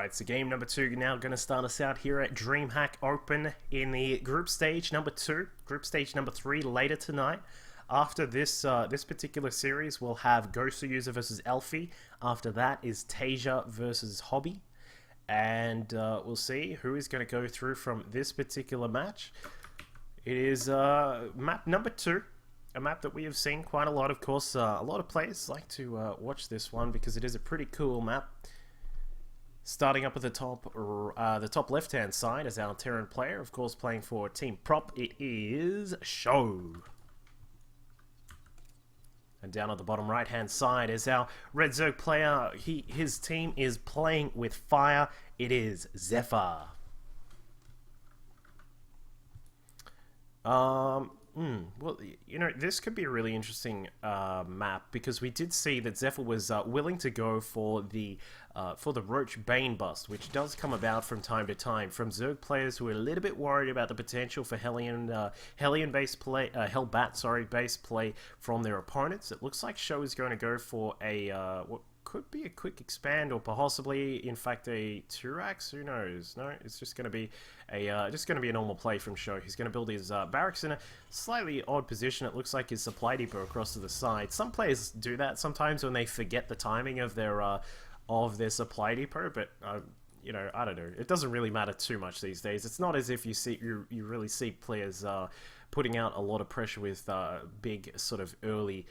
Alright, so game number 2 now going to start us out here at Dreamhack Open in the group stage number 2. Group stage number 3 later tonight. After this this particular series, we'll have Ghost User versus Elfie. After that is Tasia versus Hobby. And we'll see who is going to go through from this particular match. It is map number 2. A map that we have seen quite a lot. Of course, a lot of players like to watch this one because it is a pretty cool map. Starting up at the top left-hand side is our Terran player, of course, playing for Team Prop. It is Sjow. And down at the bottom right-hand side is our Red Zerg player. His team is playing with fire. It is Zypher. Well, you know, this could be a really interesting map because we did see that Zypher was willing to go for the Roach Bane bust, which does come about from time to time from Zerg players who are a little bit worried about the potential for Hellion-based play, Hellbat-based play from their opponents. It looks like Sjow is going to go for a what could be a quick expand or possibly, in fact, a 2-rax. Who knows? No, it's just going to be a normal play from Sjow. He's going to build his barracks in a slightly odd position. It looks like his supply depot across to the side. Some players do that sometimes when they forget the timing of their supply depot, but you know, I don't know. It doesn't really matter too much these days. It's not as if you really see players putting out a lot of pressure with big sort of early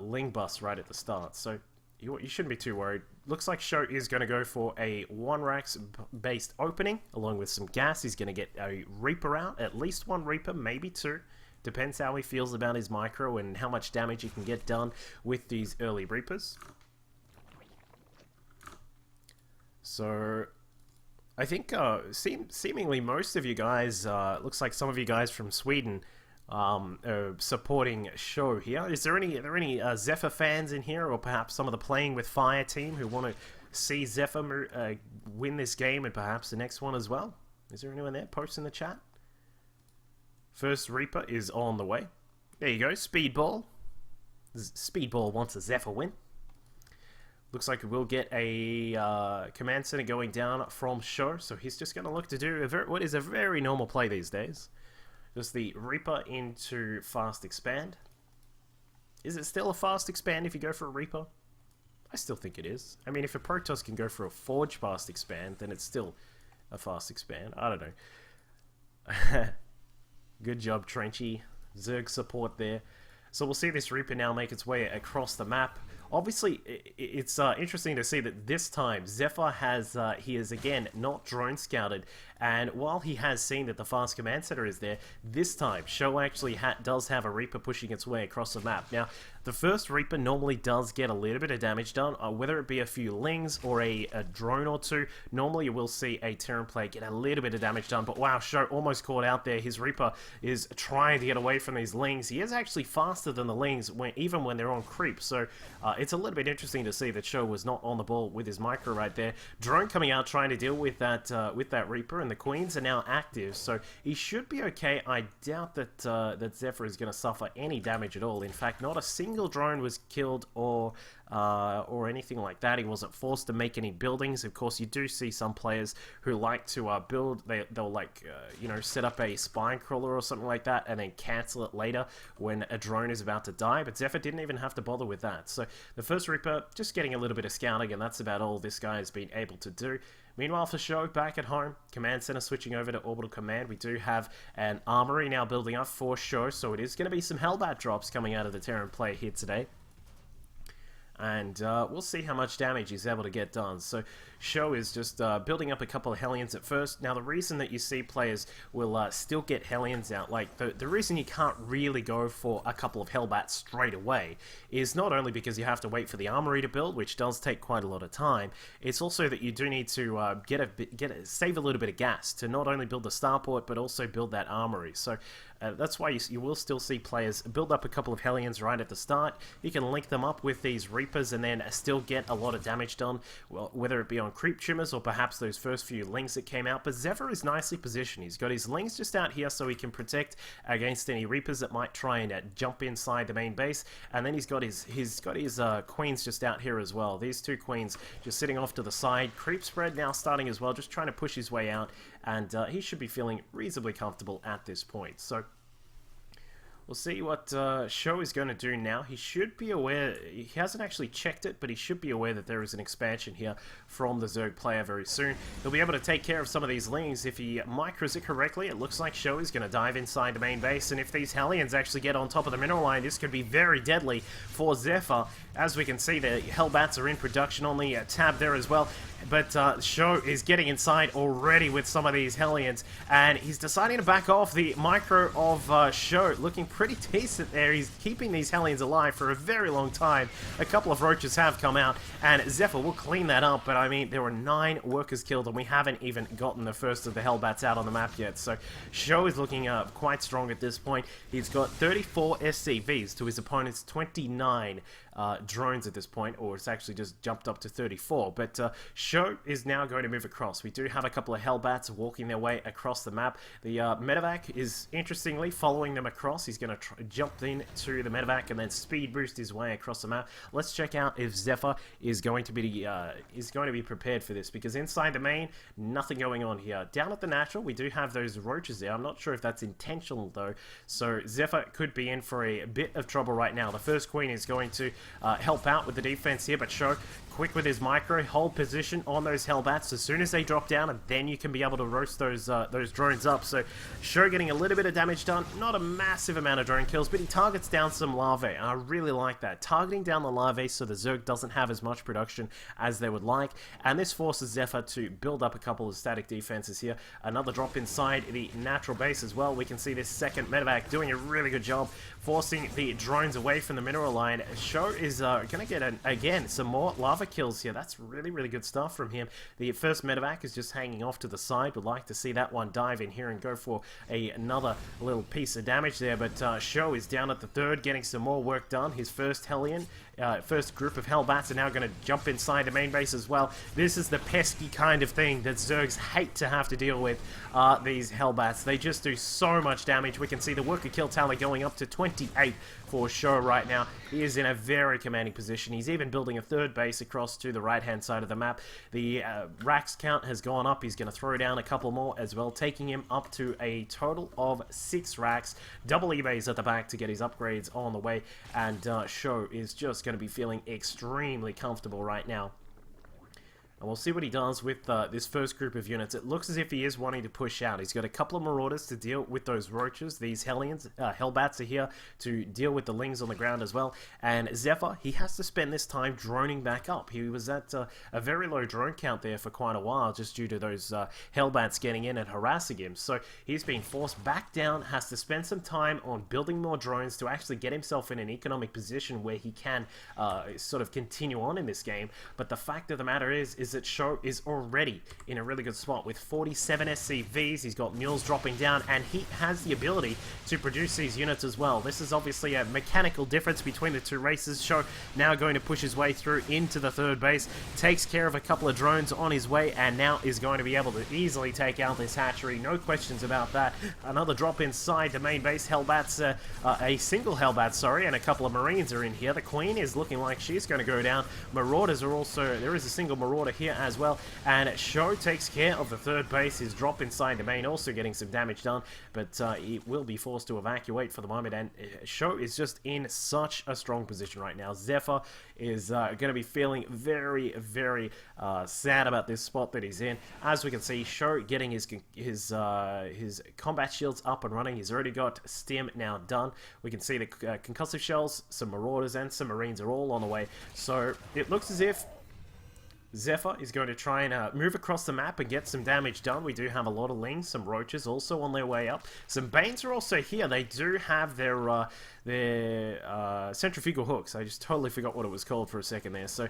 ling busts right at the start. So you shouldn't be too worried. Looks like Sjow is going to go for a 1-rax based opening along with some gas. He's going to get a Reaper out, at least 1 Reaper, maybe 2. Depends how he feels about his micro and how much damage he can get done with these early Reapers. So I think seemingly most of you guys, looks like some of you guys from Sweden, supporting Sjow here. Is there any Zypher fans in here, or perhaps some of the Playing with Fire team who want to see Zypher win this game and perhaps the next one as well? Is there anyone there? Post in the chat. First Reaper is on the way. There you go, Speedball. Speedball wants a Zypher win. Looks like we'll get a command center going down from Sjow, so he's just going to look to do what is a very normal play these days. Just the Reaper into fast expand. Is it still a fast expand if you go for a Reaper? I still think it is. I mean, if a Protoss can go for a Forge fast expand, then it's still a fast expand. I don't know. Good job, Trenchy. Zerg support there. So we'll see this Reaper now make its way across the map. Obviously, it's interesting to see that this time Zypher has he is again not drone scouted, and while he has seen that the fast command center is there, this time Sjow actually does have a Reaper pushing its way across the map. Now, the first Reaper normally does get a little bit of damage done, whether it be a few lings or a drone or two. Normally, you will see a Terran player get a little bit of damage done, but wow, Sjow almost caught out there. His Reaper is trying to get away from these lings. He is actually faster than the lings, even when they're on creep. So it's a little bit interesting to see that Sjow was not on the ball with his micro right there. Drone coming out trying to deal with that Reaper, and the Queens are now active, so he should be okay. I doubt that that Zypher is going to suffer any damage at all. In fact, not a single drone was killed or anything like that. He wasn't forced to make any buildings. Of course, you do see some players who like to build. They'll like you know, set up a spine crawler or something like that, and then cancel it later when a drone is about to die. But Zypher didn't even have to bother with that. So the first Reaper just getting a little bit of scouting, and that's about all this guy has been able to do. Meanwhile, for Sjow, back at home, command center switching over to orbital command. We do have an armory now building up for Sjow, so it is going to be some Hellbat drops coming out of the Terran player here today. And we'll see how much damage he's able to get done. So Sjow is just building up a couple of Hellions at first. Now, the reason that you see players will still get Hellions out, like the reason you can't really go for a couple of Hellbats straight away is not only because you have to wait for the armory to build, which does take quite a lot of time, it's also that you do need to save a little bit of gas to not only build the starport, but also build that armory. So That's why you will still see players build up a couple of Hellions right at the start. You can link them up with these Reapers and then still get a lot of damage done, well, whether it be on creep trimmers or perhaps those first few lings that came out. But Zypher is nicely positioned. He's got his lings just out here so he can protect against any Reapers that might try and jump inside the main base, and then he's got his queens just out here as well. These two queens just sitting off to the side. Creep spread now starting as well, just trying to push his way out, and he should be feeling reasonably comfortable at this point. So we'll see what Sjow is going to do now. He should be aware, he hasn't actually checked it, but he should be aware that there is an expansion here from the Zerg player very soon. He'll be able to take care of some of these lings. If he micros it correctly, it looks like Sjow is going to dive inside the main base, and if these Hellions actually get on top of the mineral line, this could be very deadly for Zypher. As we can see, the Hellbats are in production on the tab there as well. But Sjow is getting inside already with some of these Hellions, and he's deciding to back off. The micro of Sjow looking pretty decent there. He's keeping these Hellions alive for a very long time. A couple of roaches have come out, and Zypher will clean that up, but I mean, there were 9 workers killed, and we haven't even gotten the first of the Hellbats out on the map yet. So Sjow is looking quite strong at this point. He's got 34 SCVs to his opponent's 29 drones at this point, or it's actually just jumped up to 34. But Sjow is now going to move across. We do have a couple of Hellbats walking their way across the map. The medevac is interestingly following them across. He's going to jump into the medevac and then speed boost his way across the map. Let's check out if Zypher is going to be prepared for this, because inside the main, nothing going on here. Down at the natural, we do have those roaches there. I'm not sure if that's intentional though, so Zypher could be in for a bit of trouble right now. The first queen is going to help out with the defense here, but Sjow quick with his micro, hold position on those Hellbats as soon as they drop down, and then you can be able to roast those drones up. So Sjow getting a little bit of damage done, not a massive amount of drone kills, but he targets down some larvae, and I really like that. Targeting down the larvae so the Zerg doesn't have as much production as they would like, and this forces Zypher to build up a couple of static defenses here. Another drop inside the natural base as well. We can see this second medevac doing a really good job forcing the drones away from the mineral line. Sjow is going to get, again, some more lava kills here. That's really, really good stuff from him. The first medevac is just hanging off to the side. Would like to see that one dive in here and go for another little piece of damage there, but Sjow is down at the third, getting some more work done. His first Hellion, first group of Hellbats are now going to jump inside the main base as well. This is the pesky kind of thing that Zergs hate to have to deal with, these Hellbats. They just do so much damage. We can see the worker kill tally going up to 28 for Sjow right now. He is in a very commanding position. He's even building a third base across to the right-hand side of the map. The racks count has gone up. He's going to throw down a couple more as well, taking him up to a total of 6 racks. Double eBays at the back to get his upgrades on the way, and Sjow is just going to be feeling extremely comfortable right now. And we'll see what he does with this first group of units. It looks as if he is wanting to push out. He's got a couple of Marauders to deal with those roaches. These Hellions, Hellbats are here to deal with the lings on the ground as well. And Zypher, he has to spend this time droning back up. He was at a very low drone count there for quite a while, just due to those Hellbats getting in and harassing him. So he's being forced back down, has to spend some time on building more drones to actually get himself in an economic position where he can sort of continue on in this game. But the fact of the matter is that Sjow is already in a really good spot with 47 SCVs. He's got mules dropping down, and he has the ability to produce these units as well. This is obviously a mechanical difference between the two races. Sjow now going to push his way through into the third base, takes care of a couple of drones on his way, and now is going to be able to easily take out this hatchery. No questions about that. Another drop inside the main base. Hellbats, a single Hellbat, sorry, and a couple of Marines are in here. The Queen is looking like she's going to go down. Marauders are also, there is a single Marauder here as well, and Sjow takes care of the third base. His drop inside the main also getting some damage done, but he will be forced to evacuate for the moment, and Sjow is just in such a strong position right now. Zypher is going to be feeling very, very sad about this spot that he's in. As we can see, Sjow getting his combat shields up and running. He's already got Stim now done. We can see the concussive shells, some Marauders and some Marines are all on the way. So it looks as if Zypher is going to try and move across the map and get some damage done. We do have a lot of lings, some roaches also on their way up. Some Banes are also here. They do have their their centrifugal hooks. I just totally forgot what it was called for a second there. So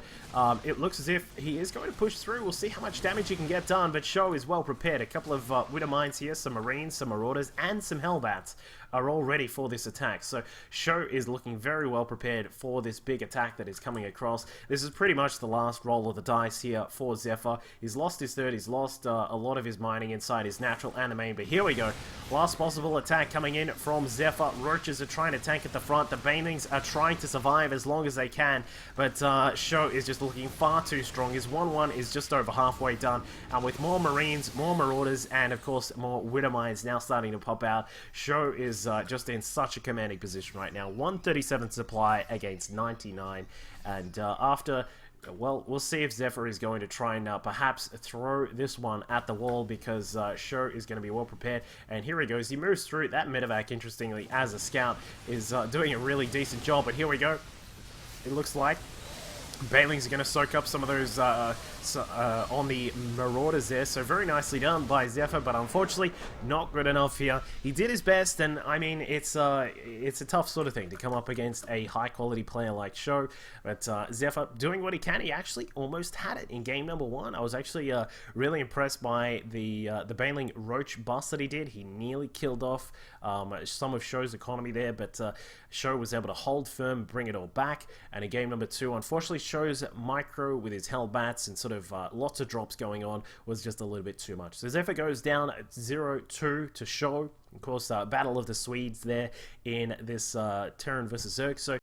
it looks as if he is going to push through. We'll see how much damage he can get done, but Sjow is well prepared. A couple of Widow Mines here, some Marines, some Marauders, and some Hellbats are all ready for this attack. So Sjow is looking very well prepared for this big attack that is coming across. This is pretty much the last roll of the dice here for Zypher. He's lost his third, he's lost a lot of his mining inside his natural and main, but here we go. Last possible attack coming in from Zypher. Roaches are trying to tank at the front. The Banelings are trying to survive as long as they can, but Sjow is just looking far too strong. His 1-1 is just over halfway done, and with more Marines, more Marauders, and of course more Widow Mines now starting to pop out, Sjow is just in such a commanding position right now. 137 supply against 99, and after, well, we'll see if Zypher is going to try and perhaps throw this one at the wall, because Sjow is going to be well prepared. And here he goes. He moves through. That medevac, interestingly, as a scout, is doing a really decent job. But here we go. It looks like Banelings are going to soak up some of those on the Marauders there, so very nicely done by Zypher, but unfortunately not good enough here. He did his best, and I mean, it's a tough sort of thing to come up against a high-quality player like Sjow, but Zypher doing what he can. He actually almost had it in game number 1. I was actually really impressed by the Baneling Roach bust that he did. He nearly killed off some of Sjow's economy there, but Sjow was able to hold firm, bring it all back, and in game number 2, unfortunately, Sjow's micro with his Hellbats and sort of lots of drops going on was just a little bit too much. So Zypher goes down at 0-2 to Sjow. Of course, Battle of the Swedes there in this Terran versus Zerg. So